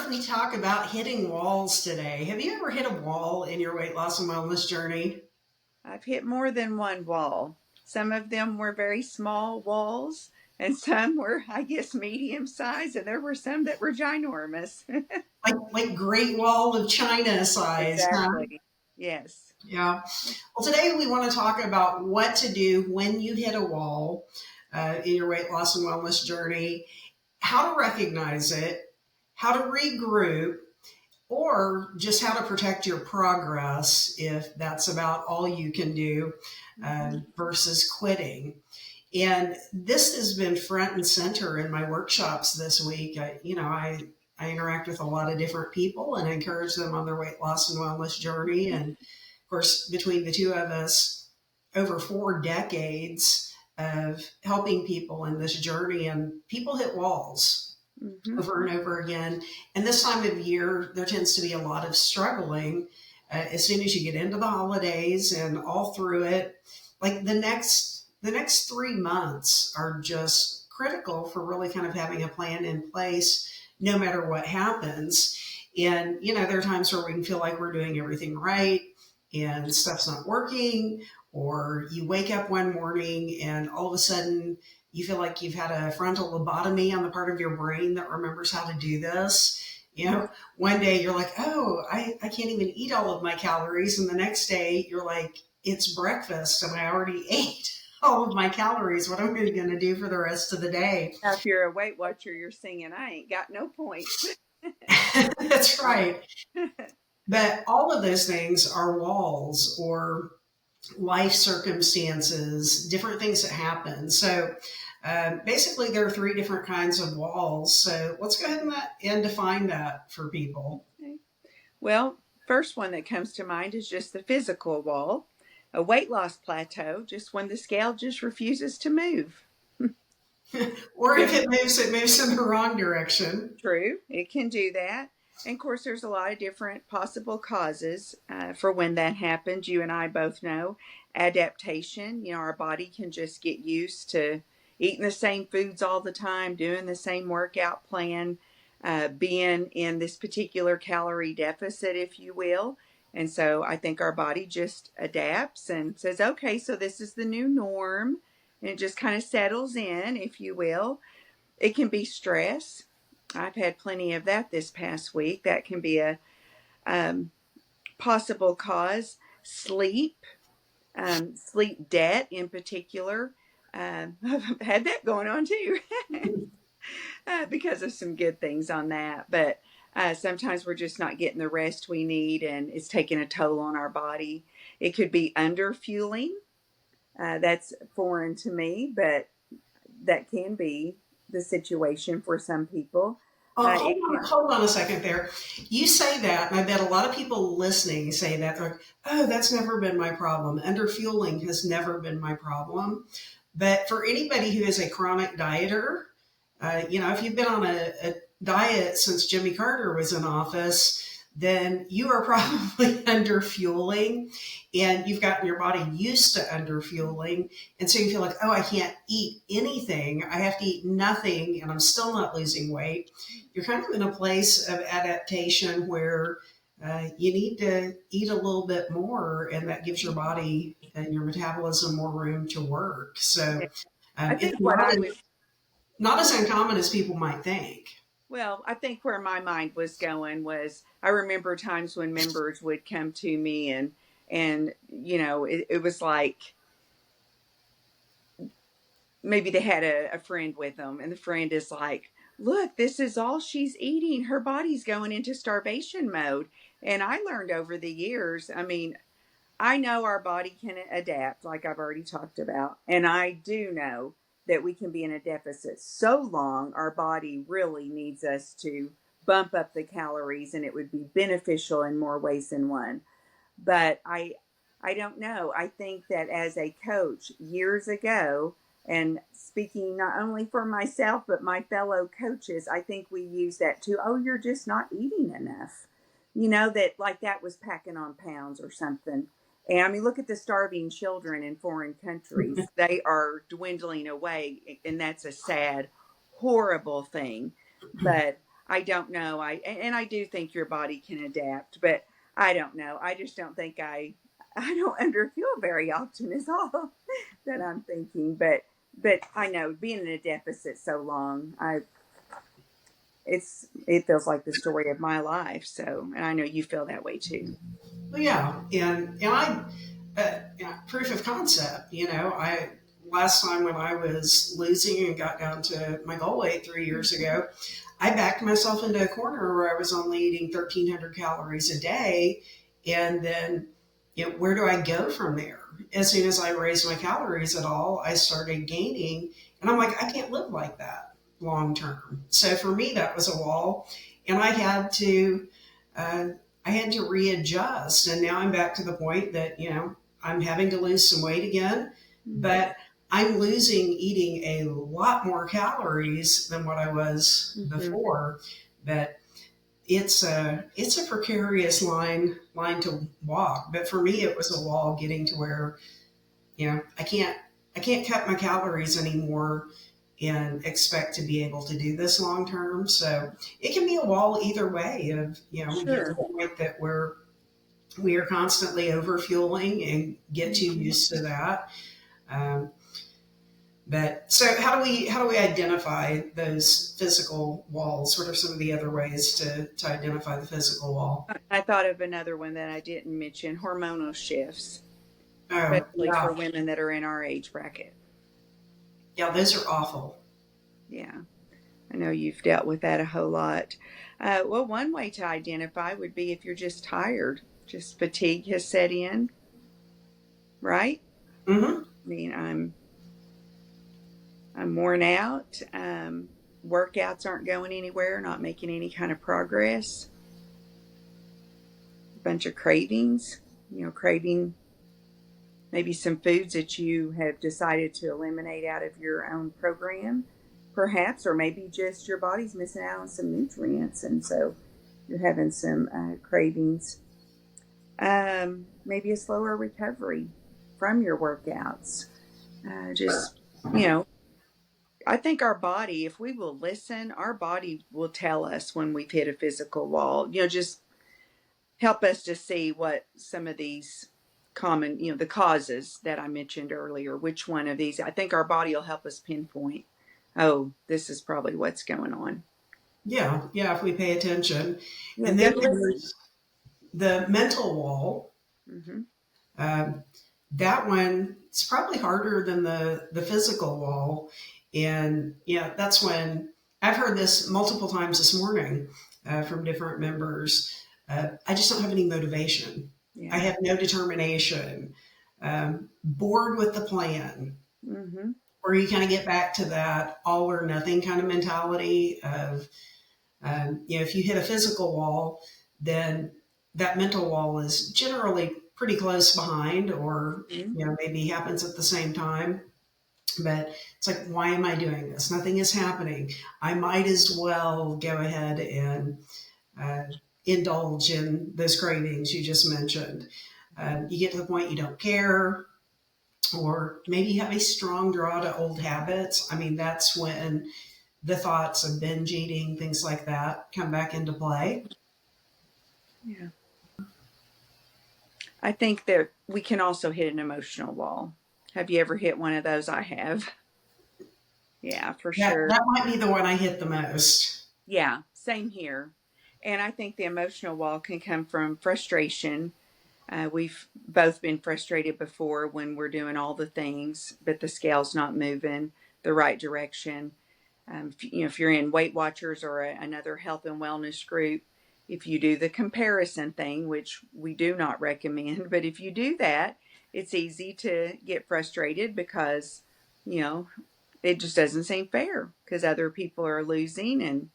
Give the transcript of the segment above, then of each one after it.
if we talk about hitting walls today. Have you ever hit a wall in your weight loss and wellness journey? I've hit more than one wall. Some of them were very small walls, and some were, I guess, medium size, and there were some that were ginormous. Like Great Wall of China size, huh? Exactly. Yes. Yeah. Well, today we want to talk about what to do when you hit a wall in your weight loss and wellness journey, how to recognize it, how to regroup, or just how to protect your progress if that's about all you can do Mhm. versus quitting. And this has been front and center in my workshops this week. I interact with a lot of different people and encourage them on their weight loss and wellness journey. And of course, between the two of us, over 4 decades of helping people in this journey, and people hit walls Mhm. over and over again. And this time of year, there tends to be a lot of struggling as soon as you get into the holidays and all through it. Like the next 3 months are just critical for really kind of having a plan in place, no matter what happens. And there are times where we can feel like we're doing everything right and stuff's not working, or you wake up one morning and all of a sudden you feel like you've had a frontal lobotomy on the part of your brain that remembers how to do this. One day you're like, oh, I can't even eat all of my calories. And the next day you're like, it's breakfast and I already ate all of my calories. What am I going to do for the rest of the day? Now, if you're a Weight Watcher, you're singing, I ain't got no points. That's Right. right. But all of those things are walls or life circumstances, different things that happen. So basically, there are three different kinds of walls. So let's go ahead and define that for people. Okay. Well, first one that comes to mind is just the physical wall, a weight loss plateau, just when the scale just refuses to move. Or if it moves in the wrong direction. True, it can do that. And of course, there's a lot of different possible causes for when that happens. You and I both know adaptation. Our body can just get used to eating the same foods all the time, doing the same workout plan, being in this particular calorie deficit, if you will. And so I think our body just adapts and says, okay, so this is the new norm. And it just kind of settles in, if you will. It can be stress. I've had plenty of that this past week. That can be a um, possible cause. Sleep debt in particular. I've had that going on too because of some good things on that. But sometimes we're just not getting the rest we need and it's taking a toll on our body. It could be under fueling. That's foreign to me, but that can be the situation for some people. Oh, It can, hold on a second there. You say that, and I bet a lot of people listening say that. They're like, oh, that's never been my problem. Underfueling has never been my problem. But for anybody who is a chronic dieter, if you've been on a diet since Jimmy Carter was in office, then you are probably under fueling and you've gotten your body used to under fueling. And so you feel like, oh, I can't eat anything. I have to eat nothing and I'm still not losing weight. You're kind of in a place of adaptation where you need to eat a little bit more, and that gives your body and your metabolism more room to work. So I it's think what I was not as uncommon as people might think. Well, I think where my mind was going was I remember times when members would come to me and it was like maybe they had a friend with them and the friend is like, look, this is all she's eating. Her body's going into starvation mode. And I learned over the years, I mean, I know our body can adapt, like I've already talked about. And I do know that we can be in a deficit so long, our body really needs us to bump up the calories and it would be beneficial in more ways than one. But I don't know. I think that as a coach years ago, and speaking not only for myself but my fellow coaches, I think we use that too. Oh, you're just not eating enough. That like that was packing on pounds or something. And I mean, look at the starving children in foreign countries. They are dwindling away, and that's a sad, horrible thing. But I don't know. And I do think your body can adapt, but I don't know. I just don't think I don't underfuel very often is all that I'm thinking. But I know being in a deficit so long, it feels like the story of my life. So, and I know you feel that way too. Well, yeah, and I yeah, proof of concept. I last time when I was losing and got down to my goal weight 3 years ago, I backed myself into a corner where I was only eating 1,300 calories a day, and then where do I go from there? As soon as I raised my calories at all, I started gaining, and I'm like, I can't live like that long term. So for me, that was a wall, and uh, I had to readjust, and now I'm back to the point that I'm having to lose some weight again, Mm-hmm. but I'm losing eating a lot more calories than what I was Mm-hmm. before. But it's a precarious line to walk. But for me, it was a wall getting to where I can't cut my calories anymore and expect to be able to do this long term. So it can be a wall either way. Of we get to Sure. the point that we are constantly overfueling and get too Mm-hmm. used to that. Um, but so how do we identify those physical walls? What are some of the other ways to identify the physical wall? I thought of another one that I didn't mention: hormonal shifts, Oh especially yeah, for women that are in our age bracket. yeah, those are awful. Yeah, I know you've dealt with that a whole lot. Well, one way to identify would be if you're just tired, just fatigue has set in, right? Hmm. I mean, I'm worn out. Workouts aren't going anywhere, not making any kind of progress. A bunch of cravings, craving maybe some foods that you have decided to eliminate out of your own program, perhaps, or maybe just your body's missing out on some nutrients, and so you're having some cravings. Maybe a slower recovery from your workouts. Just, you know, I think our body, if we will listen, our body will tell us when we've hit a physical wall. Just help us to see what some of these common, the causes that I mentioned earlier, which one of these. I think our body will help us pinpoint, oh, this is probably what's going on. Yeah, yeah, if we pay attention. Yeah, And you then have to listen. there's the mental wall. Hmm. Um, that one is probably harder than the physical wall. And yeah, that's when I've heard this multiple times this morning from different members. I just don't have any motivation. I Yeah. have no determination. Bored with the plan. Hmm. Or you kind of get back to that all or nothing kind of mentality of, if you hit a physical wall, then that mental wall is generally pretty close behind, or Hmm. maybe happens at the same time. But it's like, why am I doing this? Nothing is happening. I might as well go ahead and uh, indulge in those cravings you just mentioned. You get to the point you don't care, or maybe you have a strong draw to old habits. I mean, that's when the thoughts of binge eating, things like that, come back into play. Yeah. I think that we can also hit an emotional wall. Have you ever hit one of those? I have. Yeah, for That sure. that might be the one I hit the most. Yeah, same here. And I think the emotional wall can come from frustration. We've both been frustrated before when we're doing all the things, but the scale's not moving the right direction. If you're in Weight Watchers or another health and wellness group, if you do the comparison thing, which we do not recommend, but if you do that, it's easy to get frustrated because, you know, it just doesn't seem fair because other people are losing and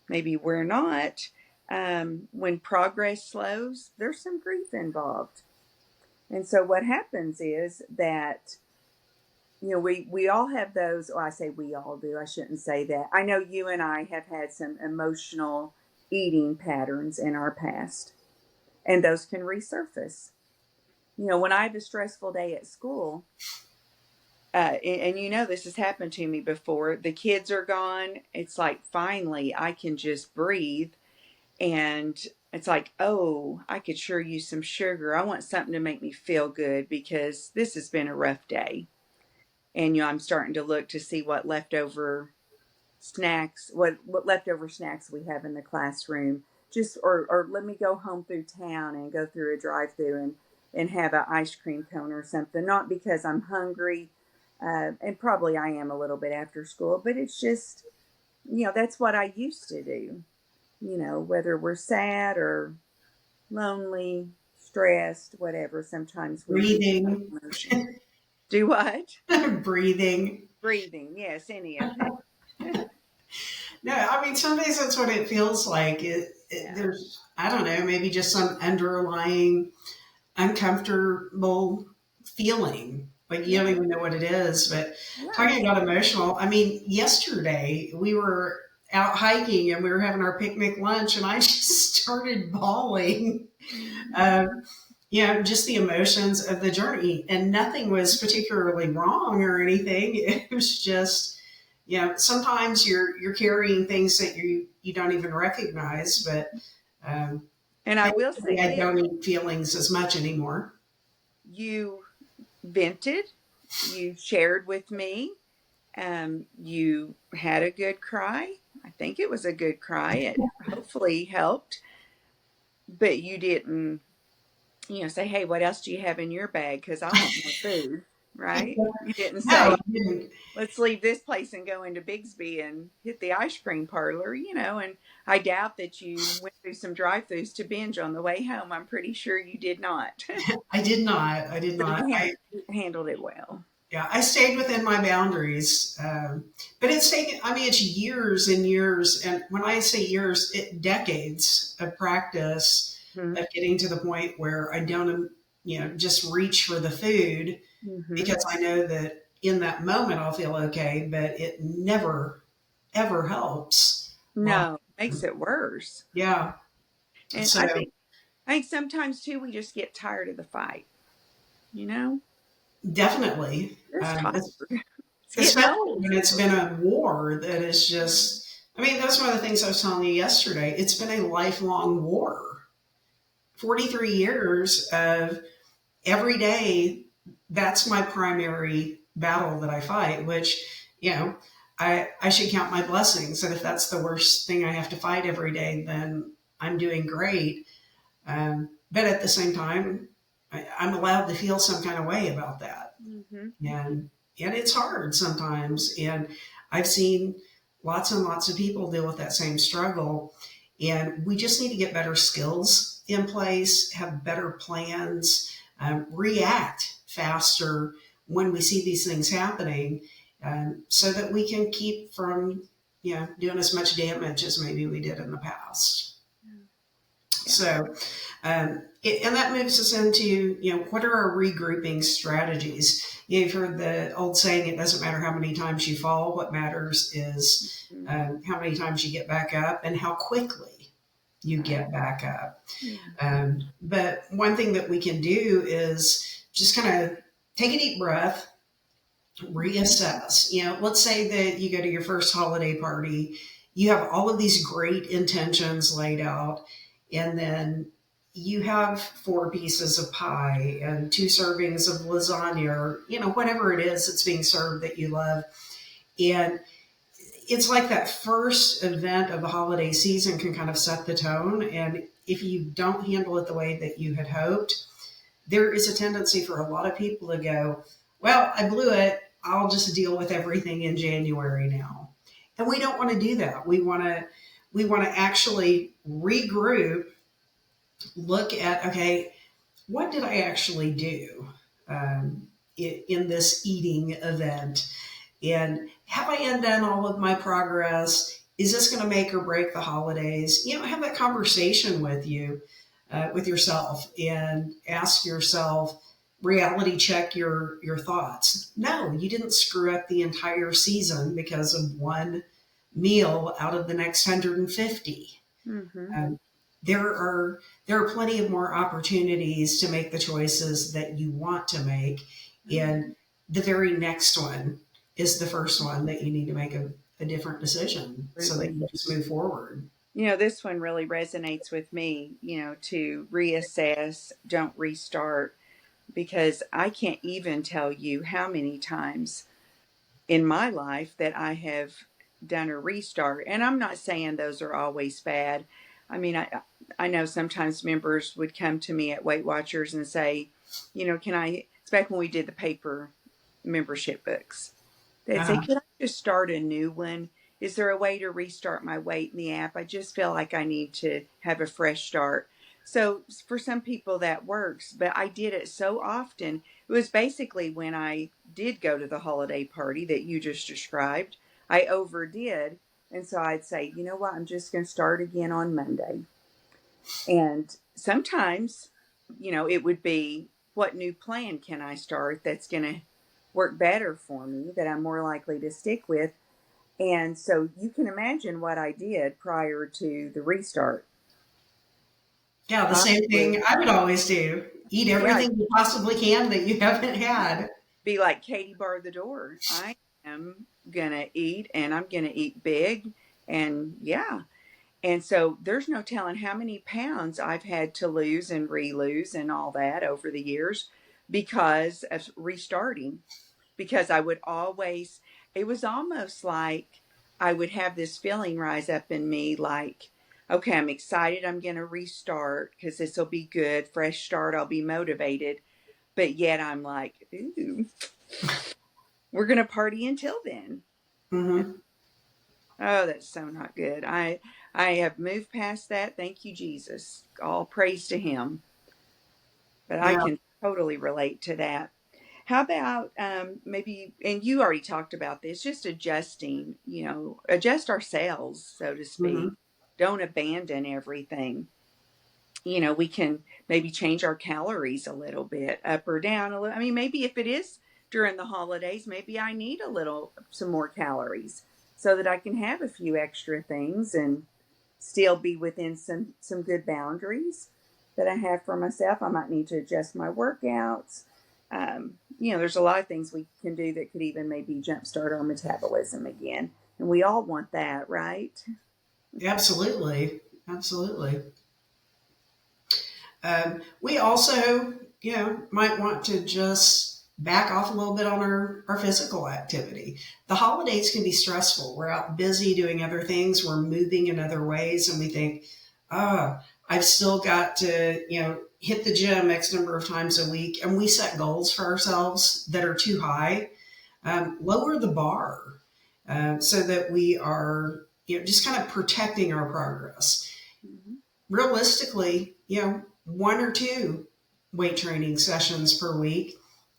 maybe we're not. When progress slows, there's some grief involved. And so what happens is that we all have those. Well, I say we all do. I shouldn't say that. I know you and I have had some emotional eating patterns in our past, and those can resurface. When I have a stressful day at school, And you know, this has happened to me before. The kids are gone. It's like finally I can just breathe. And it's like, oh, I could sure use some sugar. I want something to make me feel good because this has been a rough day. And I'm starting to look to see what leftover snacks, what leftover snacks we have in the classroom. Just or let me go home through town and go through a drive-through and have an ice cream cone or something. Not because I'm hungry, and probably I am a little bit after school, but it's just, that's what I used to do. Whether we're sad or lonely, stressed, whatever, sometimes we do have Breathing. emotions. Do what? Breathing. Breathing, yes, any of that. No, I mean, some days that's what it feels like. Yeah. There's, I don't know, maybe just some underlying uncomfortable feeling. Like you Yeah. don't even know what it is. But Right. talking about emotional, I mean, yesterday we were out hiking and we were having our picnic lunch, and I just started bawling. Mhm. Um, just the emotions of the journey, and nothing was particularly wrong or anything. It was just, sometimes you're carrying things that you don't even recognize, but um, And I will thankfully say I this, don't eat feelings as much anymore. you vented, you shared with me, you had a good cry. I think it was a good cry. It hopefully helped, but you didn't, say, hey, what else do you have in your bag? Because I want more food, right? You didn't No, I say, didn't. let's leave this place and go into Bigsby and hit the ice cream parlor, and I doubt that you went through some drive-throughs to binge on the way home. I'm pretty sure you did not. I did not. I did So not. you handled it well. Yeah, I stayed within my boundaries. But it's taken, I mean, it's years and years. And when I say years, decades of practice Mm-hmm. of getting to the point where I don't, just reach for the food Mm-hmm. because I know that in that moment I'll feel okay, but it never, ever helps. Long. No, makes it worse. Yeah. And So I think sometimes too we just get tired of the fight. You know, definitely, just tired. It's getting especially old. when it's been a war that is just, I mean, that's one of the things I was telling you yesterday. It's been a lifelong war. 43 years of every day, that's my primary battle that I fight, which, you know, I should count my blessings. And if that's the worst thing I have to fight every day, then I'm doing great. But at the same time, I'm allowed to feel some kind of way about that. Mm-hmm. And it's hard sometimes. And I've seen lots and lots of people deal with that same struggle. And we just need to get better skills in place, have better plans, react faster when we see these things happening, so that we can keep from doing as much damage as maybe we did in the past. Yeah. So, and that moves us into, what are our regrouping strategies? You've heard the old saying, it doesn't matter how many times you fall, what matters is Mm-hmm. how many times you get back up and how quickly you Right. get back up. Yeah. But one thing that we can do is just kind of take a deep breath, reassess. Let's say that you go to your first holiday party, you have all of these great intentions laid out, and then you have four pieces of pie and two servings of lasagna, or whatever it is that's being served that you love. And it's like that first event of the holiday season can kind of set the tone. And if you don't handle it the way that you had hoped, there is a tendency for a lot of people to go, well, I blew it. I'll just deal with everything in January now. And we don't want to do that. We want to actually regroup, look at, okay, what did I actually do in this eating event? And have I undone all of my progress? Is this going to make or break the holidays? Have that conversation with yourself, and ask yourself, reality check your thoughts. No, you didn't screw up the entire season because of one meal out of the next 150. Mm-hmm. Um, there are plenty of more opportunities to make the choices that you want to make, and the very next one is the first one that you need to make a different decision so that Absolutely. you just move forward. This one really resonates with me, to reassess, don't restart, because I can't even tell you how many times in my life that I have done a restart. And I'm not saying those are always bad. I mean, I know sometimes members would come to me at Weight Watchers and say, can I, it's back when we did the paper membership books. They'd say, Uh, could I just start a new one? Is there a way to restart my weight in the app? I just feel like I need to have a fresh start. So for some people that works, but I did it so often. It was basically when I did go to the holiday party that you just described, I overdid. And so I'd say, you know what, I'm just going to start again on Monday. And sometimes, it would be, what new plan can I start that's going to work better for me, that I'm more likely to stick with? And so you can imagine what I did prior to the restart. yeah, the I same would, thing I would always do. Eat yeah, everything you possibly can that you haven't had. be like Katie bar the door. I am gonna eat, and I'm gonna eat big, and yeah. And so there's no telling how many pounds I've had to lose and re-lose and all that over the years because of restarting. Because I would always, it was almost like I would have this feeling rise up in me like, okay, I'm excited, I'm going to restart because this will be good, fresh start, I'll be motivated. But yet I'm like, ooh, we're going to party until then. Hmm. Oh, that's so not good. I have moved past that. Thank you, Jesus. All praise to him. But I Yeah. can totally relate to that. How about maybe, and you already talked about this, just adjusting, adjust ourselves, so to speak. Hmm. Don't abandon everything. We can maybe change our calories a little bit, up or down a little. I mean, maybe if it is during the holidays, maybe I need some more calories so that I can have a few extra things and still be within some good boundaries that I have for myself. I might need to adjust my workouts. There's a lot of things we can do that could even maybe jumpstart our metabolism again. And we all want that, right? Absolutely. Absolutely. We also, might want to just back off a little bit on our physical activity. The holidays can be stressful. We're out busy doing other things, we're moving in other ways, and we think, I've still got to, hit the gym X number of times a week. And we set goals for ourselves that are too high. Lower the bar so that we are, just kind of protecting our progress. Mm-hmm. Realistically, one or two weight training sessions per week,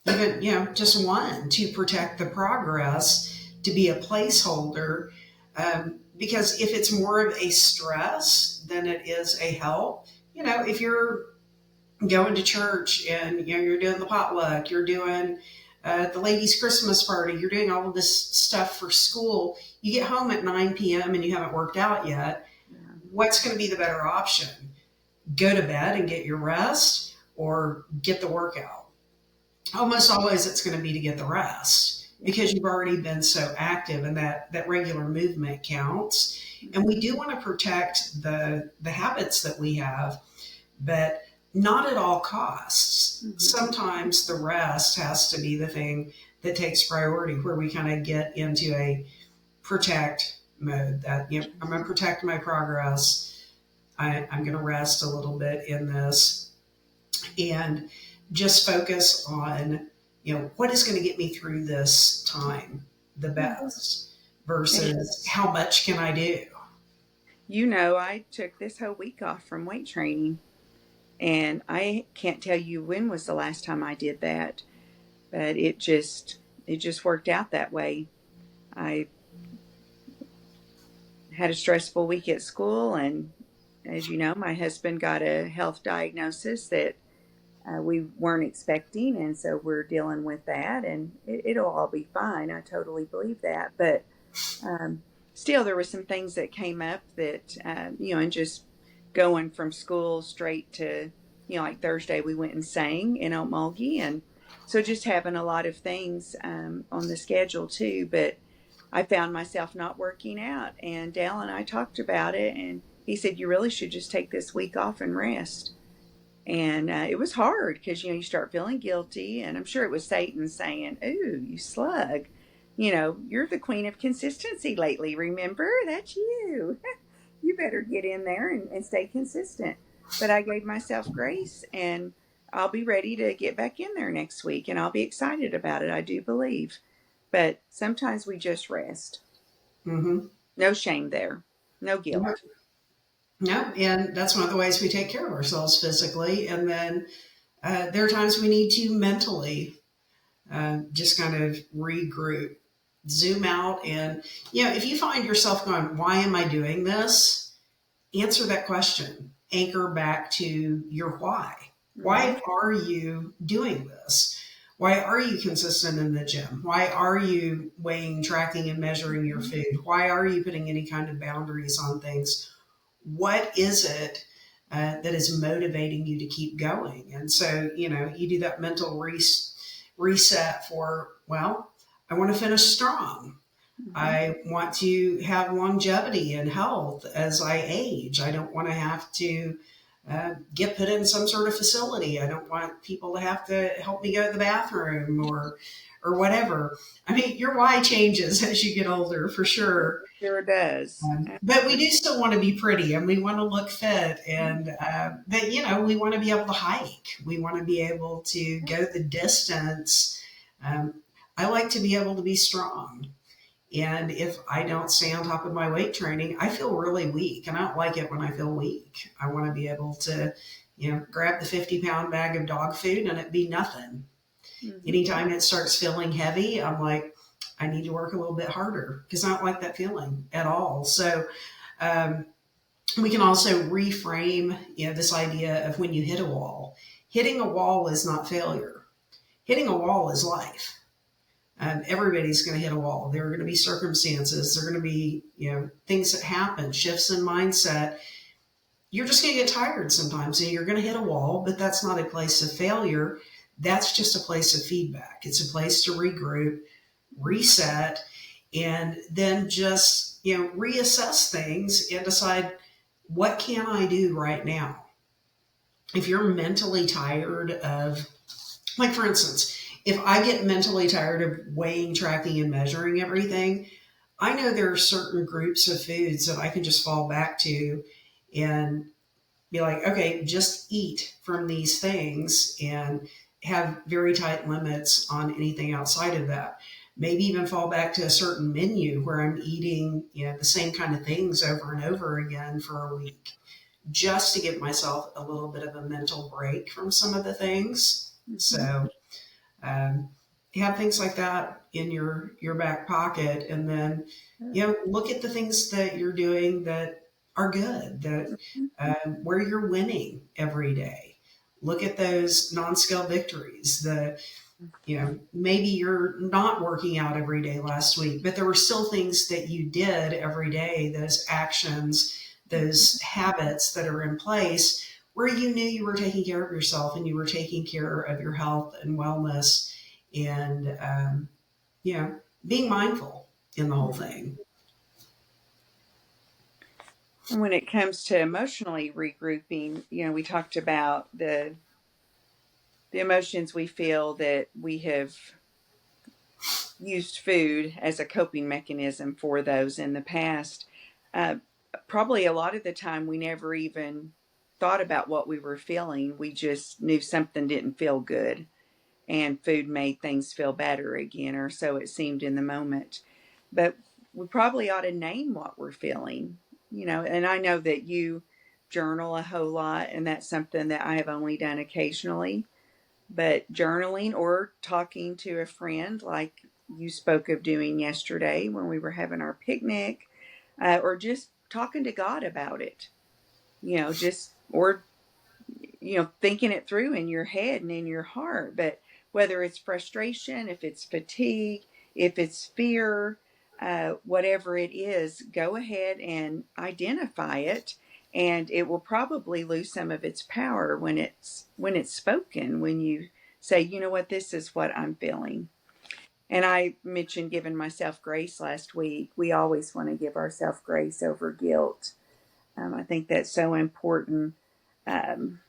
even, just one to protect the progress, to be a placeholder. Because if it's more of a stress than it is a help, if you're going to church and you're doing the potluck, you're doing the ladies' Christmas party, you're doing all of this stuff for school, you get home at 9 p.m. and you haven't worked out yet, Yeah. what's going to be the better option? Go to bed and get your rest, or get the workout? Almost always it's going to be to get the rest Yeah. because you've already been so active, and that regular movement counts. And we do want to protect the habits that we have, but not at all costs. Mm-hmm. Sometimes the rest has to be the thing that takes priority, where we kind of get into a protect mode that, I'm going to protect my progress. I'm going to rest a little bit in this and just focus on, what is going to get me through this time the Yeah. best And versus how much can I do. I took this whole week off from weight training, and I can't tell you when was the last time I did that, but it just worked out that way. I had a stressful week at school, and as you know, my husband got a health diagnosis that we weren't expecting, and so we're dealing with that, and it'll all be fine. I totally believe that, but um, still, there were some things that came up that and just going from school straight to like Thursday, we went and sang in Okmulgee, and So just having a lot of things on the schedule too. But I found myself not working out, and Dale and I talked about it, and he said, "You really should just take this week off and rest." And it was hard because you start feeling guilty, and I'm sure it was Satan saying, "Ooh, you slug, you're the queen of consistency lately. Remember, that's you. You better get in there and stay consistent." But I gave myself grace, and I'll be ready to get back in there next week, and I'll be excited about it. I do believe, but sometimes we just rest. Mm-hmm. No shame there, no No, guilt. no, and that's one of the ways we take care of ourselves physically. And then there are times we need to mentally just kind of regroup, zoom out. And, if you find yourself going, why am I doing this? Answer that question. Anchor back to your why. Hmm. Why are you doing this? Why are you consistent in the gym? Why are you weighing, tracking, and measuring your food? Why are you putting any kind of boundaries on things? What is it that is motivating you to keep going? And so, you do that mental reset for, well, I want to finish strong. Hmm. I want to have longevity and health as I age. I don't want to have to get put in some sort of facility. I don't want people to have to help me go to the bathroom or whatever. I mean, your why changes as you get older, for sure. Sure does. But we do still want to be pretty and we want to look fit. And, but, we want to be able to hike. We want to be able to go the distance. Um, I like to be able to be strong. And if I don't stay on top of my weight training, I feel really weak. And I don't like it when I feel weak. I want to be able to, grab the 50-pound bag of dog food and it be nothing. Hmm. Anytime it starts feeling heavy, I'm like, I need to work a little bit harder because I don't like that feeling at all. So um, we can also reframe, this idea of when you hit a wall. Hitting a wall is not failure. Hitting a wall is life. Everybody's going to hit a wall. There are going to be circumstances. There are going to be, things that happen, shifts in mindset. You're just going to get tired sometimes and you're going to hit a wall, but that's not a place of failure. That's just a place of feedback. It's a place to regroup, reset, and then just, reassess things and decide, what can I do right now? If you're mentally tired of, like, for instance, if I get mentally tired of weighing, tracking, and measuring everything, I know there are certain groups of foods that I can just fall back to and be like, okay, just eat from these things and have very tight limits on anything outside of that. Maybe even fall back to a certain menu where I'm eating, the same kind of things over and over again for a week, just to give myself a little bit of a mental break from some of the things. Hmm. So um, have things like that in your back pocket, and then look at the things that you're doing that are good, that where you're winning every day. Look at those non-scale victories. The maybe you're not working out every day last week, but there were still things that you did every day. Those actions, those habits that are in place where you knew you were taking care of yourself and you were taking care of your health and wellness and you know being mindful in the whole thing. And when it comes to emotionally regrouping, we talked about the emotions we feel that we have used food as a coping mechanism for those in the past. Uh, Probably a lot of the time we never even thought about what we were feeling. We just knew something didn't feel good, and food made things feel better again, or so it seemed in the moment. But we probably ought to name what we're feeling, and I know that you journal a whole lot, and that's something that I have only done occasionally. But journaling or talking to a friend, like you spoke of doing yesterday when we were having our picnic, or just talking to God about it, just, or, thinking it through in your head and in your heart. But whether it's frustration, if it's fatigue, if it's fear, whatever it is, go ahead and identify it, and it will probably lose some of its power when it's spoken, when you say, you know what, this is what I'm feeling. And I mentioned giving myself grace last week. We always want to give ourselves grace over guilt. I think that's so important. Um,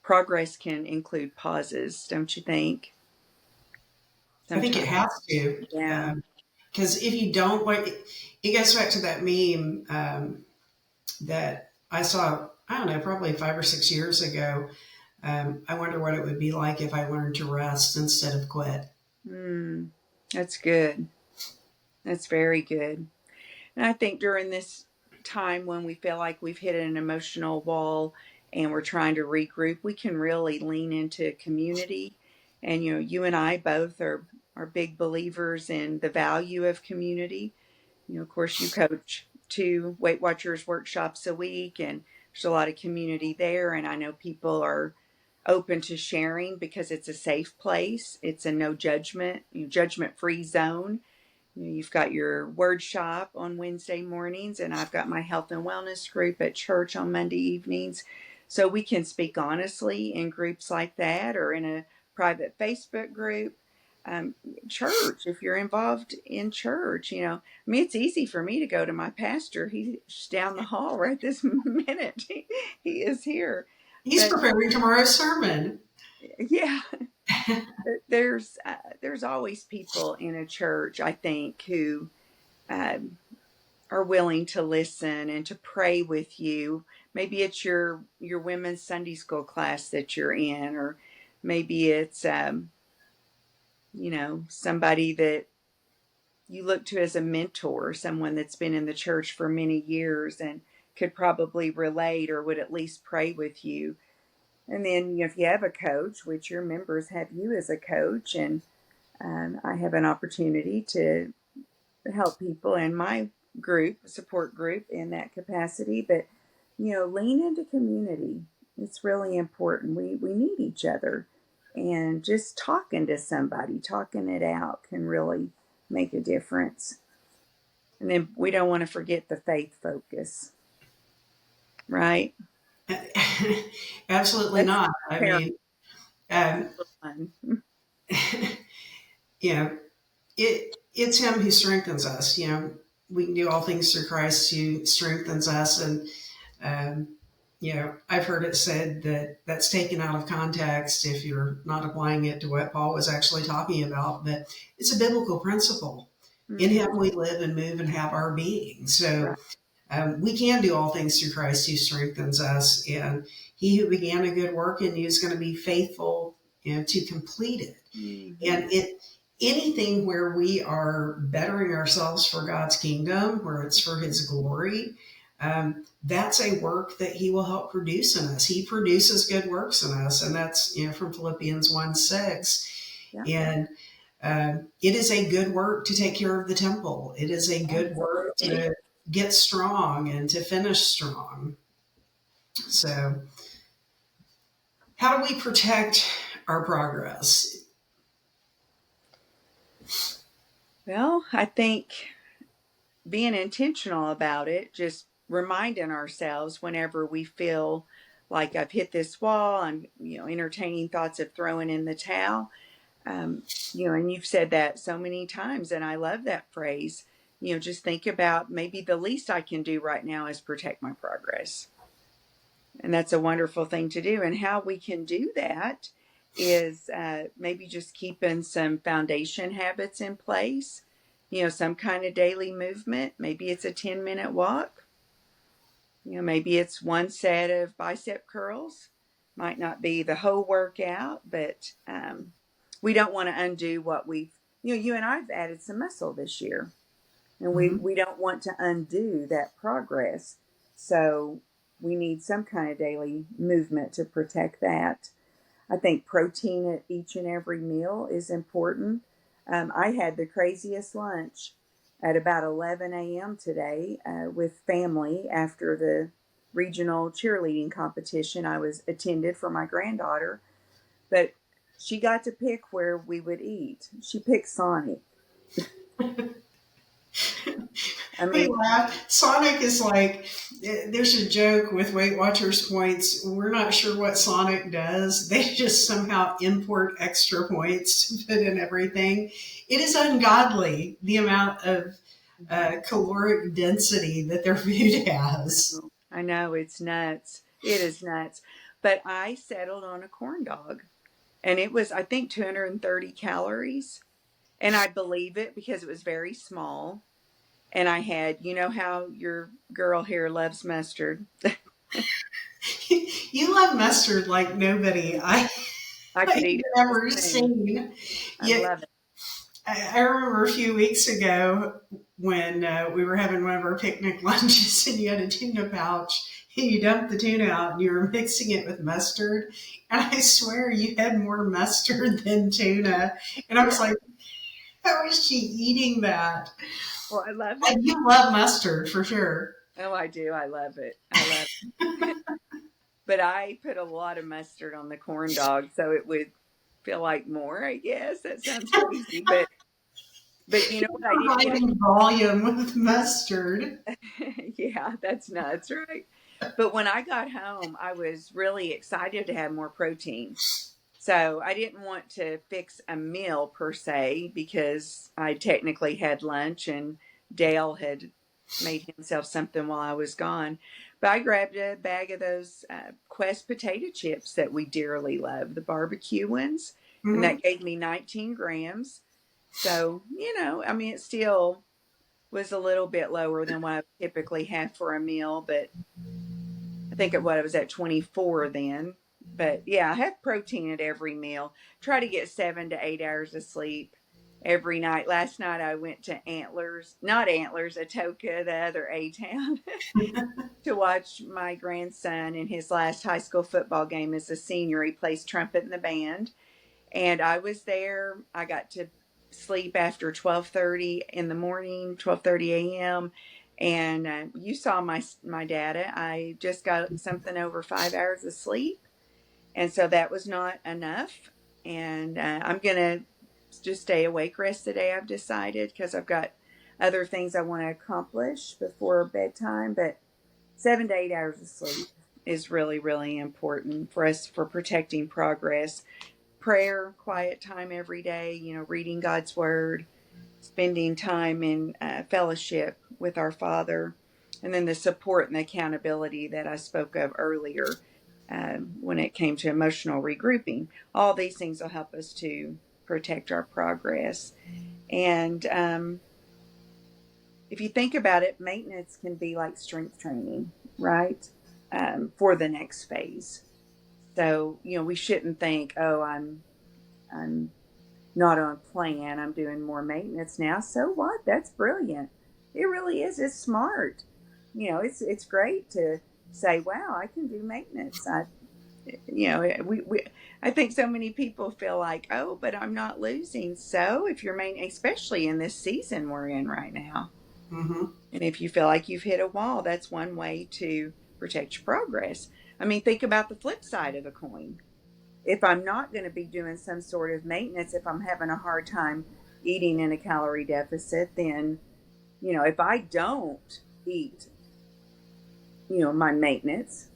Progress can include pauses, don't you think? I think it Sometimes, has to. yeah. Because if you don't, like, it goes back to that meme that I saw, I don't know, probably 5 or 6 years ago. I wonder what it would be like if I learned to rest instead of quit. Mm, that's good. That's very good. And I think during this time when we feel like we've hit an emotional wall and we're trying to regroup, we can really lean into community. And you and I both are big believers in the value of community. Of course, you coach 2 Weight Watchers workshops a week, and there's a lot of community there. And I know people are open to sharing because it's a safe place. It's a no judgment, judgment free zone. You've got your word shop on Wednesday mornings, and I've got my health and wellness group at church on Monday evenings. So we can speak honestly in groups like that or in a private Facebook group. Um, Church, if you're involved in church, I mean, it's easy for me to go to my pastor. He's down the hall right this minute. He is here. He's But preparing tomorrow's sermon. yeah, there's always people in a church, I think, who um, are willing to listen and to pray with you. Maybe it's your women's Sunday school class that you're in, or maybe it's somebody that you look to as a mentor, someone that's been in the church for many years and could probably relate or would at least pray with you. And then if you have a coach, which your members have you as a coach, and I have an opportunity to help people in my support group in that capacity. But lean into community. It's really important. We need each other, and just talking to somebody, talking it out, can really make a difference. And then we don't want to forget the faith focus, right? Absolutely That's not. I paramount. mean, um, you know, it's Him who strengthens us. We can do all things through Christ who strengthens us, and um, I've heard it said that that's taken out of context if you're not applying it to what Paul was actually talking about. But it's a biblical principle. In Mm-hmm. Him we live and move and have our being. So Right. we can do all things through Christ who strengthens us, and He who began a good work in you is going to be faithful, to complete it. Mm-hmm. And anything where we are bettering ourselves for God's kingdom, where it's for His glory, that's a work that He will help produce in us. He produces good works in us, and that's from Philippians 1:6. Yeah. And it is a good work to take care of the temple. It is a good work Absolutely. to get strong and to finish strong. So, how do we protect our progress? Well, I think being intentional about it, just reminding ourselves whenever we feel like I've hit this wall, I'm, entertaining thoughts of throwing in the towel. Um, and you've said that so many times, and I love that phrase. Just think about maybe the least I can do right now is protect my progress. And that's a wonderful thing to do. And how we can do that is maybe just keeping some foundation habits in place, some kind of daily movement. Maybe it's a 10-minute walk. Maybe it's one set of bicep curls. Might not be the whole workout, but we don't want to undo what you and I've added some muscle this year, and we, Mhm. we don't want to undo that progress. So we need some kind of daily movement to protect that. I think protein at each and every meal is important. I had the craziest lunch at about 11 a.m. today with family after the regional cheerleading competition I was attended for my granddaughter. But she got to pick where we would eat. She picked Sonic. I We mean, laugh. Sonic is like, there's a joke with Weight Watchers points. We're not sure what Sonic does. They just somehow import extra points to put in everything. It is ungodly the amount of caloric density that their food has. I know it's nuts. It is nuts. But I settled on a corn dog, and it was, I think, 230 calories. And I believe it because it was very small. And I had, you know how your girl here loves mustard. You love mustard like nobody I I've could eat it with ever a spoon. seen. I Yeah, love it. I remember a few weeks ago when we were having one of our picnic lunches and you had a tuna pouch and you dumped the tuna out and you were mixing it with mustard. And I swear you had more mustard than tuna. And I was Yeah. like, how is she eating that? Well, I love Like, it. you love mustard for sure. Oh, I do. I love it. I love it. But I put a lot of mustard on the corn dog so it would feel like more, I guess. That sounds crazy, but you know what I did get? Providing volume with mustard. Yeah, that's nuts, right? But when I got home, I was really excited to have more protein. So I didn't want to fix a meal per se because I technically had lunch and Dale had made himself something while I was gone. But I grabbed a bag of those Quest potato chips that we dearly love, the barbecue ones, and Hmm. that gave me 19 grams. So, I mean, it still was a little bit lower than what I typically have for a meal, but I think what I was at 24 then. But yeah, I have protein at every meal. Try to get 7 to 8 hours of sleep every night. Last night I went to Antlers, not Antlers, Atoka, the other A town, to watch my grandson in his last high school football game as a senior. He plays trumpet in the band, and I was there. I got to sleep after 12:30 in the morning, 12:30 a.m. And you saw my data. I just got something over 5 hours of sleep, and so that was not enough. And I'm gonna just stay awake rest of the day. I've decided because I've got other things I want to accomplish before bedtime. But 7 to 8 hours of sleep is really, really important for us for protecting progress. Prayer, quiet time every day, reading God's word, spending time in fellowship with our Father, and then the support and accountability that I spoke of earlier when it came to emotional regrouping. All these things will help us to protect our progress. And if you think about it, maintenance can be like strength training, right? For the next phase. So, we shouldn't think, oh, I'm not on plan. I'm doing more maintenance now. So what? That's brilliant. It really is. It's smart. It's great to say, wow, I can do maintenance. We I think so many people feel like, oh, but I'm not losing. So if you're especially in this season we're in right now, Hmm. and if you feel like you've hit a wall, that's one way to protect your progress. I mean, think about the flip side of the coin. If I'm not going to be doing some sort of maintenance, if I'm having a hard time eating in a calorie deficit, then, if I don't eat, my maintenance,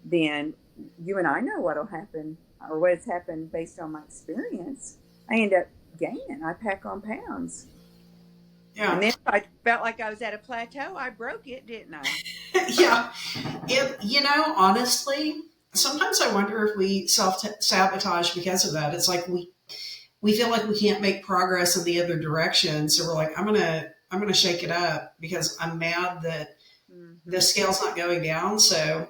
then you and I know what'll happen or what has happened based on my experience. I end up gaining, I pack on pounds. And Yeah. then if I felt like I was at a plateau, I broke it, didn't I? Yeah. Honestly, sometimes I wonder if we self sabotage because of that. It's like we feel like we can't make progress in the other direction, so we're like, I'm gonna shake it up because I'm mad that the Hmm. scale's not going down. So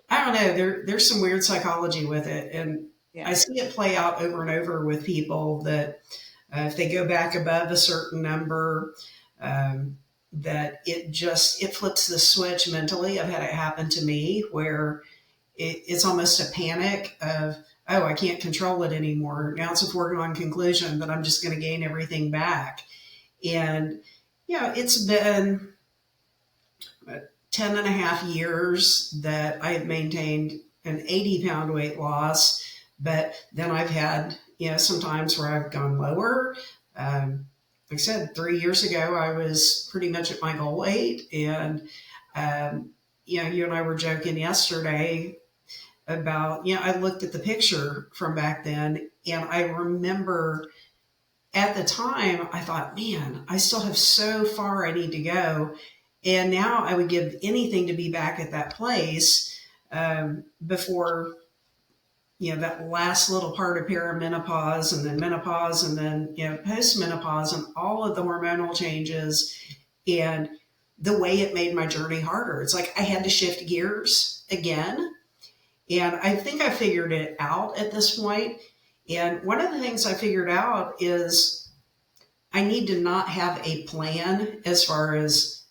I don't know. There's some weird psychology with it, and I Yeah. see it play out over and over with people that if they go back above a certain number, um, that it flips the switch mentally. I've had it happen to me where it's almost a panic of, oh, I can't control it anymore. Now it's a foregone conclusion that I'm just going to gain everything back. And it's been 10 and a half years that I have maintained an 80-pound weight loss. But then I've had, some times where I've gone lower. Um, like I said, 3 years ago, I was pretty much at my goal weight. And, you and I were joking yesterday about, I looked at the picture from back then, and I remember at the time, I thought, man, I still have so far I need to go. And now I would give anything to be back at that place before, that last little part of perimenopause and then menopause and then, postmenopause and all of the hormonal changes and the way it made my journey harder. It's like I had to shift gears again. And I think I figured it out at this point. And one of the things I figured out is I need to not have a plan as far as,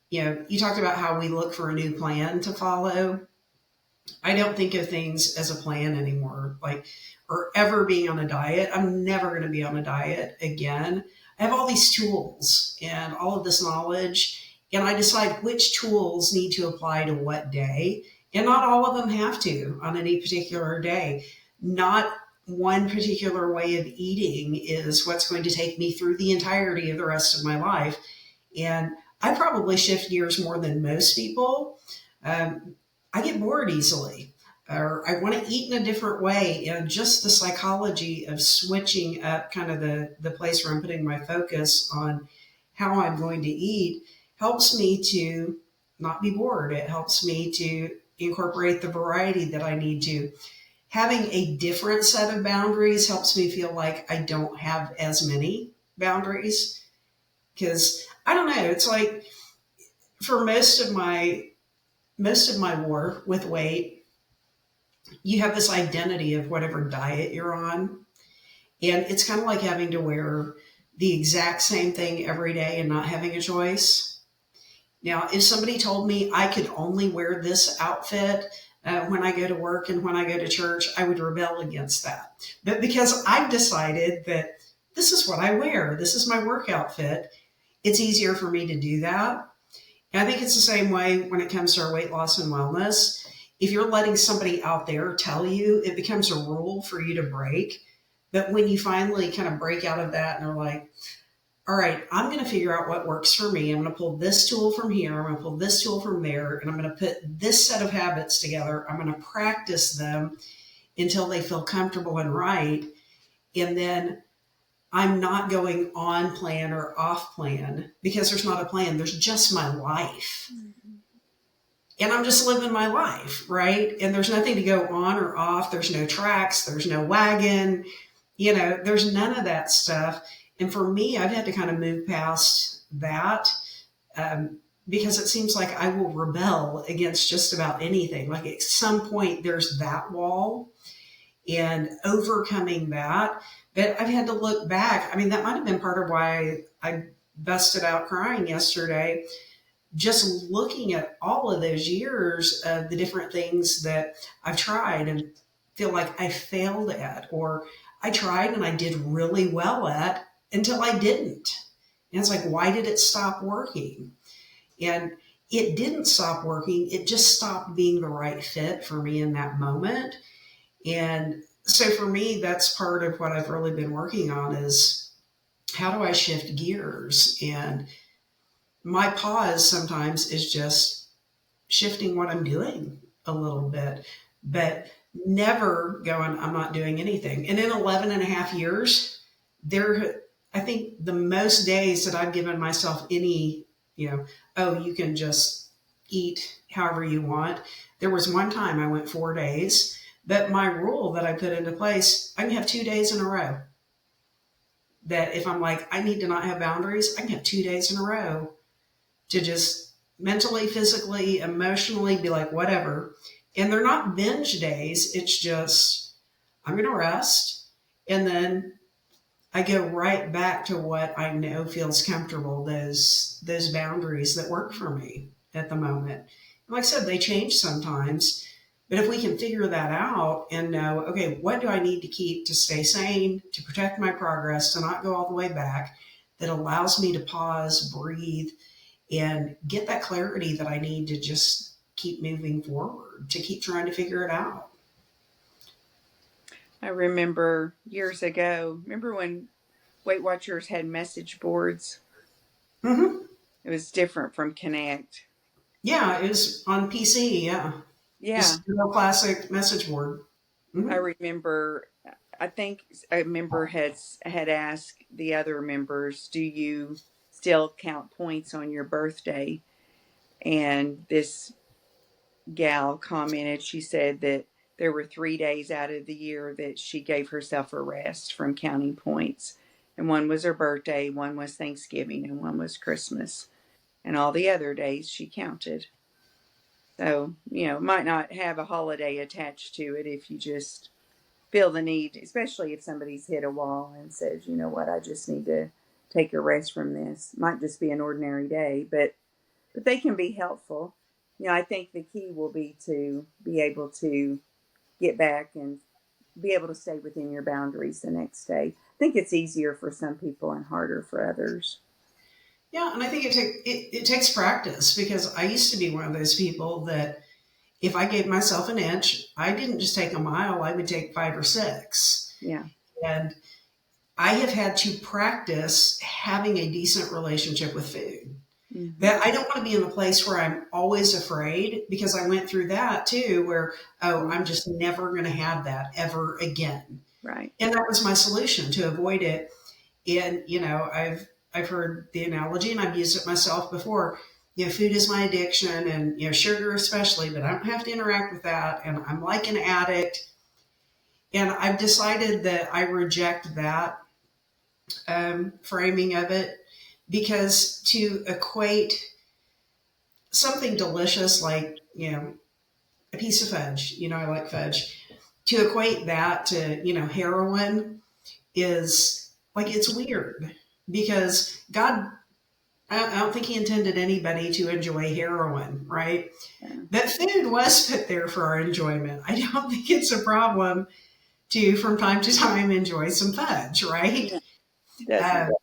you talked about how we look for a new plan to follow. I don't think of things as a plan anymore, like, or ever being on a diet. I'm never going to be on a diet again. I have all these tools and all of this knowledge, and I decide which tools need to apply to what day. And not all of them have to on any particular day. Not one particular way of eating is what's going to take me through the entirety of the rest of my life. And I probably shift gears more than most people. I get bored easily, or I want to eat in a different way. And just the psychology of switching up kind of the place where I'm putting my focus on how I'm going to eat helps me to not be bored. It helps me to incorporate the variety that I need to. Having a different set of boundaries helps me feel like I don't have as many boundaries. Because I don't know, it's like for most of my war with weight, you have this identity of whatever diet you're on. And it's kind of like having to wear the exact same thing every day and not having a choice. Now, if somebody told me I could only wear this outfit when I go to work and when I go to church, I would rebel against that. But because I've decided that this is what I wear, this is my work outfit, it's easier for me to do that. And I think it's the same way when it comes to our weight loss and wellness. If you're letting somebody out there tell you, it becomes a rule for you to break. But when you finally kind of break out of that and are like, all right, I'm going to figure out what works for me. I'm going to pull this tool from here. I'm going to pull this tool from there. And I'm going to put this set of habits together. I'm going to practice them until they feel comfortable and right. And then I'm not going on plan or off plan because there's not a plan. There's just my life. Mm-hmm. And I'm just living my life, right? And there's nothing to go on or off. There's no tracks. There's no wagon. There's none of that stuff. And for me, I've had to kind of move past that because it seems like I will rebel against just about anything. Like at some point, there's that wall and overcoming that. But I've had to look back. I mean, that might have been part of why I busted out crying yesterday. Just looking at all of those years of the different things that I've tried and feel like I failed at, or I tried and I did really well at until I didn't. And it's like, why did it stop working? And it didn't stop working. It just stopped being the right fit for me in that moment. And so for me, that's part of what I've really been working on is how do I shift gears? And my pause sometimes is just shifting what I'm doing a little bit, but never going, I'm not doing anything. And in 11 and a half years, I think the most days that I've given myself any, you can just eat however you want. There was one time I went 4 days. But my rule that I put into place, I can have 2 days in a row. That if I'm like, I need to not have boundaries, I can have 2 days in a row to just mentally, physically, emotionally be like, whatever. And they're not binge days. It's just, I'm going to rest. And then I go right back to what I know feels comfortable, those boundaries that work for me at the moment. Like I said, they change sometimes. But if we can figure that out and know, okay, what do I need to keep to stay sane, to protect my progress, to not go all the way back, that allows me to pause, breathe, and get that clarity that I need to just keep moving forward, to keep trying to figure it out. I remember years ago, when Weight Watchers had message boards. Hmm. It was different from Connect. Yeah, it was on PC. Yeah, Yeah, just a real classic message board. I Hmm. remember. I think a member had asked the other members, "Do you still count points on your birthday?" And this gal commented. She said that there were 3 days out of the year that she gave herself a rest from counting points, and one was her birthday, one was Thanksgiving, and one was Christmas, and all the other days she counted. So, might not have a holiday attached to it if you just feel the need, especially if somebody's hit a wall and says, you know what, I just need to take a rest from this. Might just be an ordinary day, but they can be helpful. I think the key will be to be able to get back and be able to stay within your boundaries the next day. I think it's easier for some people and harder for others. Yeah, and I think it takes practice because I used to be one of those people that if I gave myself an inch, I didn't just take a mile; I would take 5 or 6. Yeah. And I have had to practice having a decent relationship with food. Hmm. That I don't want to be in a place where I'm always afraid because I went through that too, where, oh, I'm just never going to have that ever again. Right. And that was my solution to avoid it. And, I've heard the analogy and I've used it myself before. Food is my addiction and, sugar especially, but I don't have to interact with that. And I'm like an addict. And I've decided that I reject that framing of it because to equate something delicious like, a piece of fudge, I like fudge, to equate that to, heroin is like, it's weird because God, I don't think he intended anybody to enjoy heroin, right? Yeah. That food was put there for our enjoyment. I don't think it's a problem to, from time to time, enjoy some fudge, right? No, it doesn't.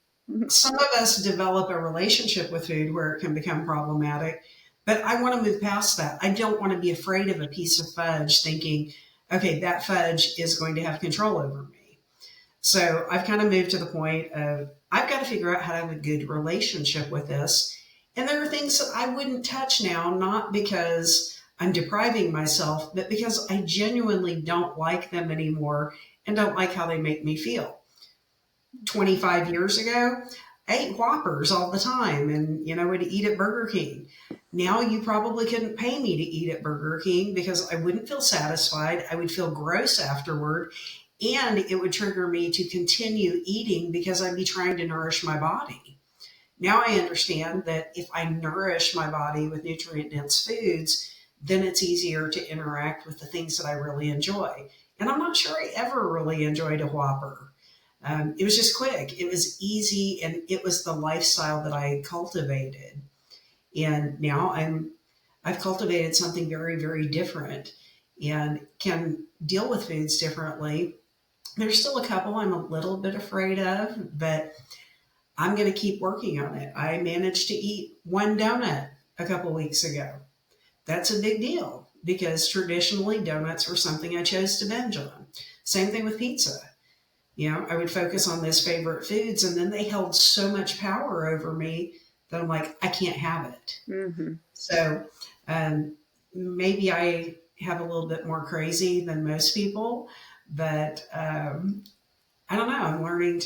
Uh, some of us develop a relationship with food where it can become problematic, but I want to move past that. I don't want to be afraid of a piece of fudge thinking, okay, that fudge is going to have control over me. So I've kind of moved to the point of I've got to figure out how to have a good relationship with this. And there are things that I wouldn't touch now, not because I'm depriving myself, but because I genuinely don't like them anymore and don't like how they make me feel. 25 years ago, I ate Whoppers all the time and, would eat at Burger King. Now you probably couldn't pay me to eat at Burger King because I wouldn't feel satisfied. I would feel gross afterward. And it would trigger me to continue eating because I'd be trying to nourish my body. Now I understand that if I nourish my body with nutrient dense foods, then it's easier to interact with the things that I really enjoy. And I'm not sure I ever really enjoyed a Whopper. It was just quick, it was easy, and it was the lifestyle that I cultivated. And now I've cultivated something very, very different and can deal with foods differently. There's still a couple I'm a little bit afraid of, but I'm going to keep working on it. I managed to eat one donut a couple weeks ago. That's a big deal because traditionally donuts were something I chose to binge on. Same thing with pizza. I would focus on those favorite foods and then they held so much power over me that I'm like, I can't have it. Mm-hmm. So um, maybe I have a little bit more crazy than most people, but I don't know. I'm learning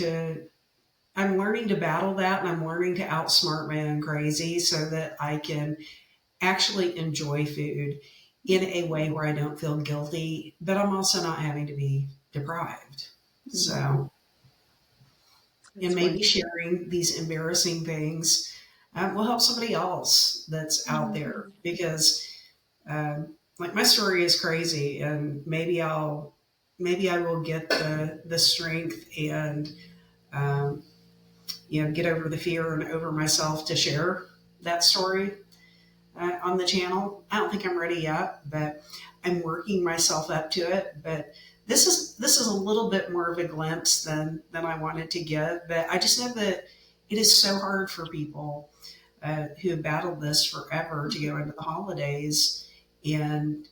to battle that and I'm learning to outsmart my own crazy so that I can actually enjoy food in a way where I don't feel guilty, but I'm also not having to be deprived. Mm-hmm. So, and That's maybe wonderful. sharing these embarrassing things will help somebody else that's out there because, like my story is crazy, and maybe I will get the strength and um, get over the fear and over myself to share that story on the channel. I don't think I'm ready yet, but I'm working myself up to it. But this is a little bit more of a glimpse than I wanted to give. But I just know that it is so hard for people who have battled this forever to go into the holidays, and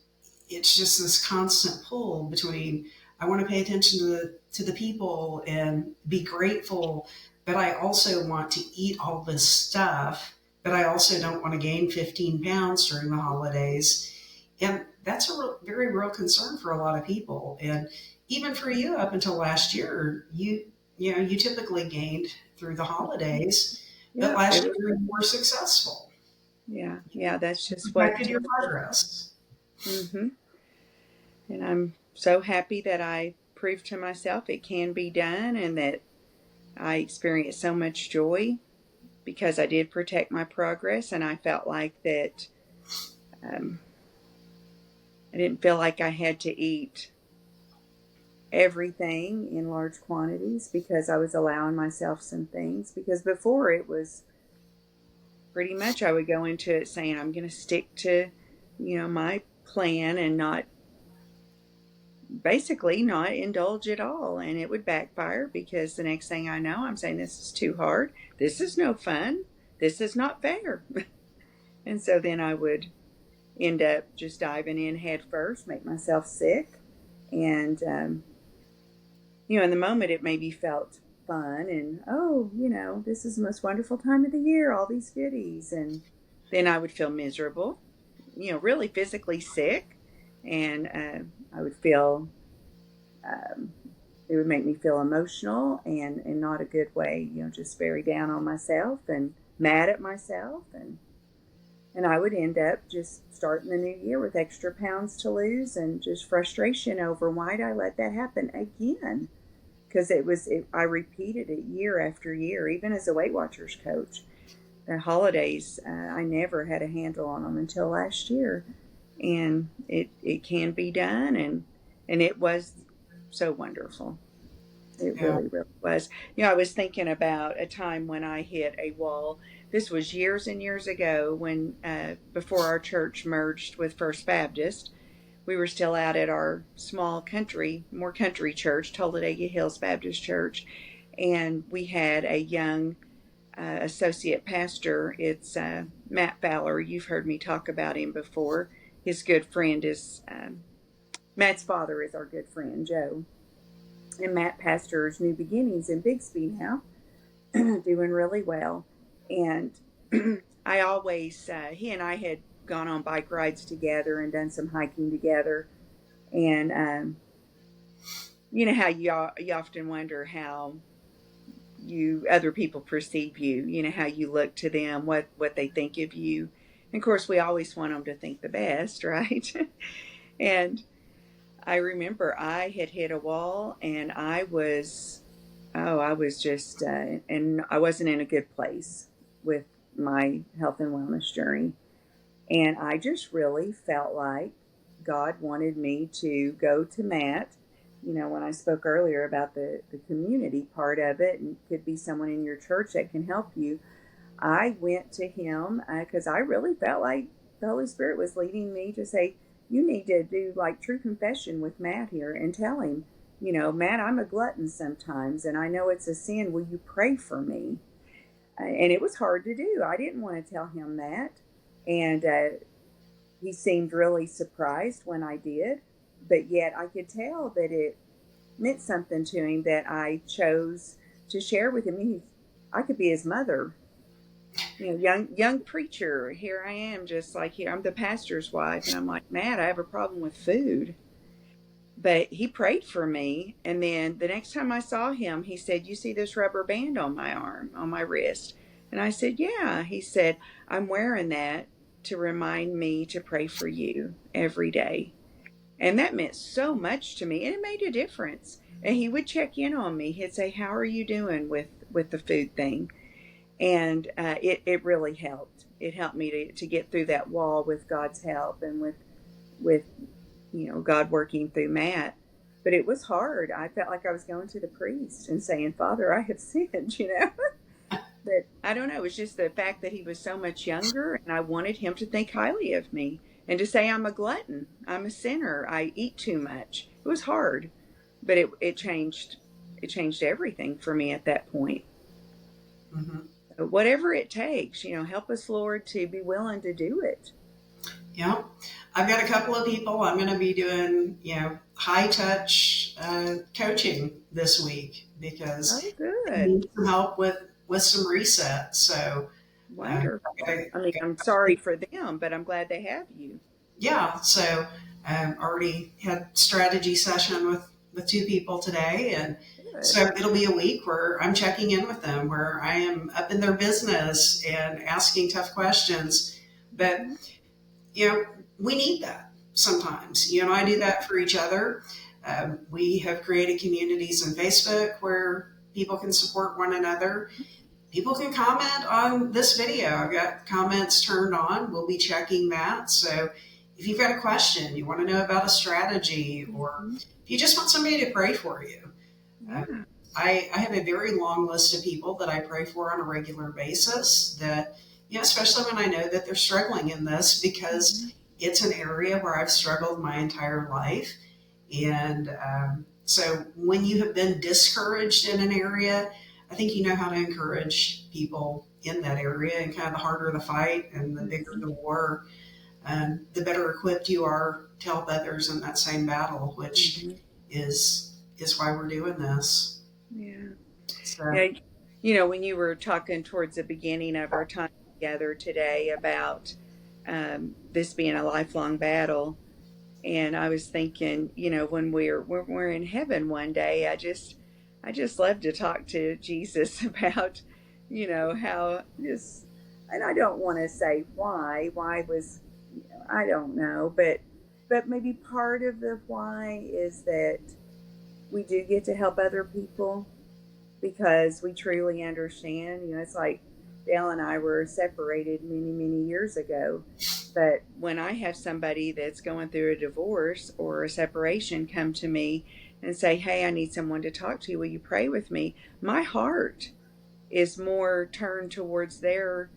it's just this constant pull between I want to pay attention to the people and be grateful, but I also want to eat all this stuff, but I also don't want to gain 15 pounds during the holidays. And that's a very real concern for a lot of people. And even for you, up until last year, you typically gained through the holidays, but Yeah, last it was. year you were successful. Yeah. That's You just protected what. your progress. Hmm. And I'm so happy that I proved to myself it can be done, and that I experienced so much joy because I did protect my progress, and I felt like that. Um, I didn't feel like I had to eat everything in large quantities because I was allowing myself some things. Because before it was pretty much I would go into it saying I'm going to stick to, my plan and not basically not indulge at all, and it would backfire because the next thing I know I'm saying this is too hard. This is no fun. This is not fair. And so then I would end up just diving in head first, make myself sick. And in the moment it maybe felt fun and, oh, this is the most wonderful time of the year, all these goodies. And then I would feel miserable, really physically sick. And I would feel, um, it would make me feel emotional and in not a good way, just very down on myself and mad at myself. And I would end up just starting the new year with extra pounds to lose and just frustration over why did I let that happen again? Because I repeated it year after year, even as a Weight Watchers coach. The holidays, I never had a handle on them until last year, and it can be done, and it was so wonderful. It Yeah. really, really was. I was thinking about a time when I hit a wall. This was years and years ago when, before our church merged with First Baptist, we were still out at our small more country church, Talladega Hills Baptist Church, and we had a young associate pastor. It's Matt Fowler. You've heard me talk about him before. His good friend is Matt's father is our good friend Joe, and Matt pastors New Beginnings in Bixby now, doing really well. And I always he and I had gone on bike rides together and done some hiking together. And you know how you often wonder how you other people perceive you. How you look to them, what they think of you. And of course, we always want them to think the best, right? And I remember I had hit a wall, and I was just, and I wasn't in a good place with my health and wellness journey. And I just really felt like God wanted me to go to Matt. When I spoke earlier about the community part of it, and could be someone in your church that can help you, I went to him because I really felt like the Holy Spirit was leading me to say, you need to do like true confession with Matt here and tell him, Matt, I'm a glutton sometimes and I know it's a sin. Will you pray for me? And it was hard to do. I didn't want to tell him that. And he seemed really surprised when I did. But yet I could tell that it meant something to him that I chose to share with him. I could be his mother, young preacher. Here I am, just like here. I'm the pastor's wife, and I'm like, Matt, I have a problem with food. But he prayed for me, and then the next time I saw him, he said, "You see this rubber band on my arm, on my wrist?" And I said, "Yeah." He said, "I'm wearing that to remind me to pray for you every day." And that meant so much to me, and it made a difference. And he would check in on me. He'd say, "How are you doing with the food thing?" And it really helped. It helped me to get through that wall with God's help and with God working through Matt. But it was hard. I felt like I was going to the priest and saying, "Father, I have sinned." But I don't know. It was just the fact that he was so much younger, and I wanted him to think highly of me and to say I'm a glutton, I'm a sinner, I eat too much. It was hard, but it changed. It changed everything for me at that point. Hmm. So whatever it takes, help us, Lord, to be willing to do it. Yeah. I've got a couple of people I'm going to be doing, high touch coaching this week because Oh, I good. need some help with some reset. So, Wonderful. I I mean, I'm sorry for them, but I'm glad they have you. yeah, so already had strategy session with two people today, and Good. so it'll be a week where I'm checking in with them, where I am up in their business and asking tough questions. But Mhm. you know, we need that sometimes. I do that for each other. We have created communities on Facebook where people can support one another. People can comment on this video. I've got comments turned on. We'll be checking that. So if you've got a question, you want to know about a strategy, or Mhm. if you just want somebody to pray for you, uh, Yeah. I have a very long list of people that I pray for on a regular basis that, especially when I know that they're struggling in this because Mhm. it's an area where I've struggled my entire life. And so when you have been discouraged in an area, I think you know how to encourage people in that area. And kind of the harder the fight and the bigger Mhm. the war, the better equipped you are to help others in that same battle, which Mhm. is why we're doing this. Yeah. So, Yeah. When you were talking towards the beginning of our time together today about this being a lifelong battle, and I was thinking, when we're in heaven one day, I just love to talk to Jesus about, how just, and I don't want to say why. Why was, I don't know, but maybe part of the why is that we do get to help other people because we truly understand. It's like Dale and I were separated many, many years ago. But when I have somebody that's going through a divorce or a separation come to me and say, "Hey, I need someone to talk to. Will you pray with me?" My heart is more turned towards their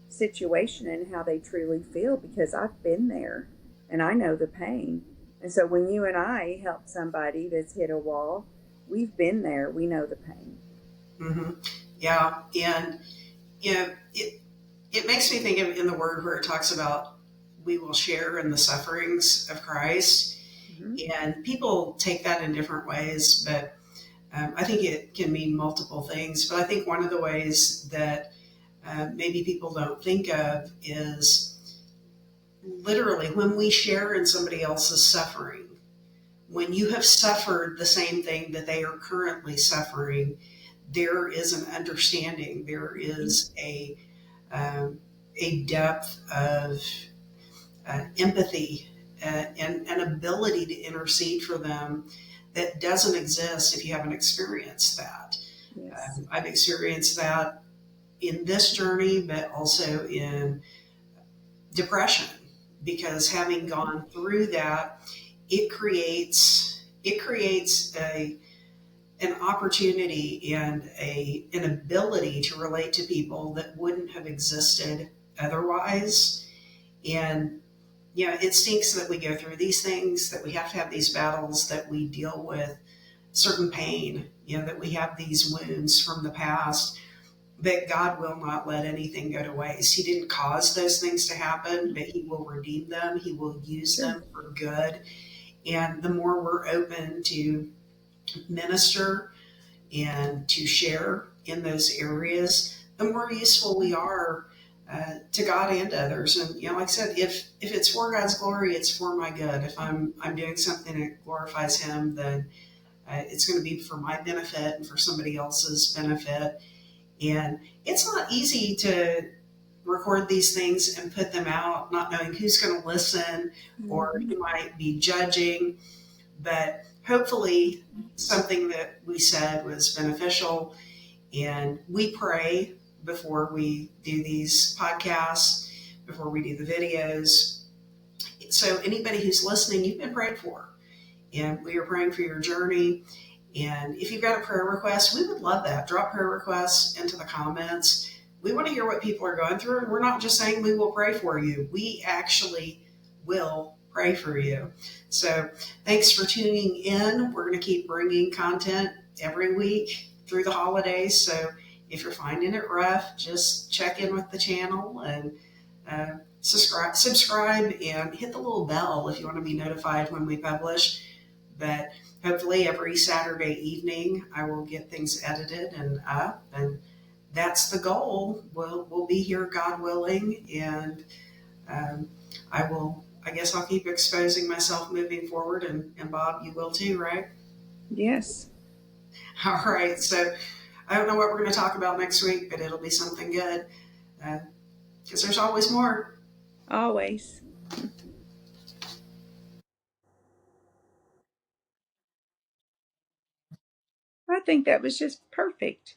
situation and how they truly feel because I've been there and I know the pain. And so when you and I help somebody that's hit a wall, we've been there, we know the pain. hmm yeah, and it makes me think of in the Word where it talks about we will share in the sufferings of Christ, Hmm. and people take that in different ways, but I think it can mean multiple things. But I think one of the ways that maybe people don't think of is literally when we share in somebody else's suffering. When you have suffered the same thing that they are currently suffering, there is an understanding. There Hmm. is a depth of empathy and an ability to intercede for them that doesn't exist if you haven't experienced that. Yes. I've experienced that in this journey, but also in depression, because having Hmm. gone through that, it creates an opportunity and an ability to relate to people that wouldn't have existed otherwise. And it stinks that we go through these things, that we have to have these battles, that we deal with certain pain, that we have these wounds from the past. But God will not let anything go to waste. He didn't cause those things to happen, but He will redeem them. He will use Sure. them for good. And the more we're open to minister and to share in those areas, the more useful we are to God and others. And like I said, if it's for God's glory, it's for my good. If I'm doing something that glorifies Him, then it's going to be for my benefit and for somebody else's benefit. And it's not easy to record these things and put them out, not knowing who's going to listen or Hmm. who might be judging. But hopefully, something that we said was beneficial. And we pray before we do these podcasts, before we do the videos. So, anybody who's listening, you've been prayed for. And we are praying for your journey. And if you've got a prayer request, we would love that. Drop prayer requests into the comments. We want to hear what people are going through. And we're not just saying we will pray for you, we actually will pray for you. So thanks for tuning in. We're going to keep bringing content every week through the holidays. So if you're finding it rough, just check in with the channel and subscribe, and hit the little bell if you want to be notified when we publish. But hopefully, every Saturday evening, I will get things edited and up, and that's the goal. We'll be here, God willing, and um, I will. I guess I'll keep exposing myself moving forward, and Bob, you will too, right? Yes, All right. So I don't know what we're going to talk about next week, but it'll be something good because there's always more. always. I think that was just perfect.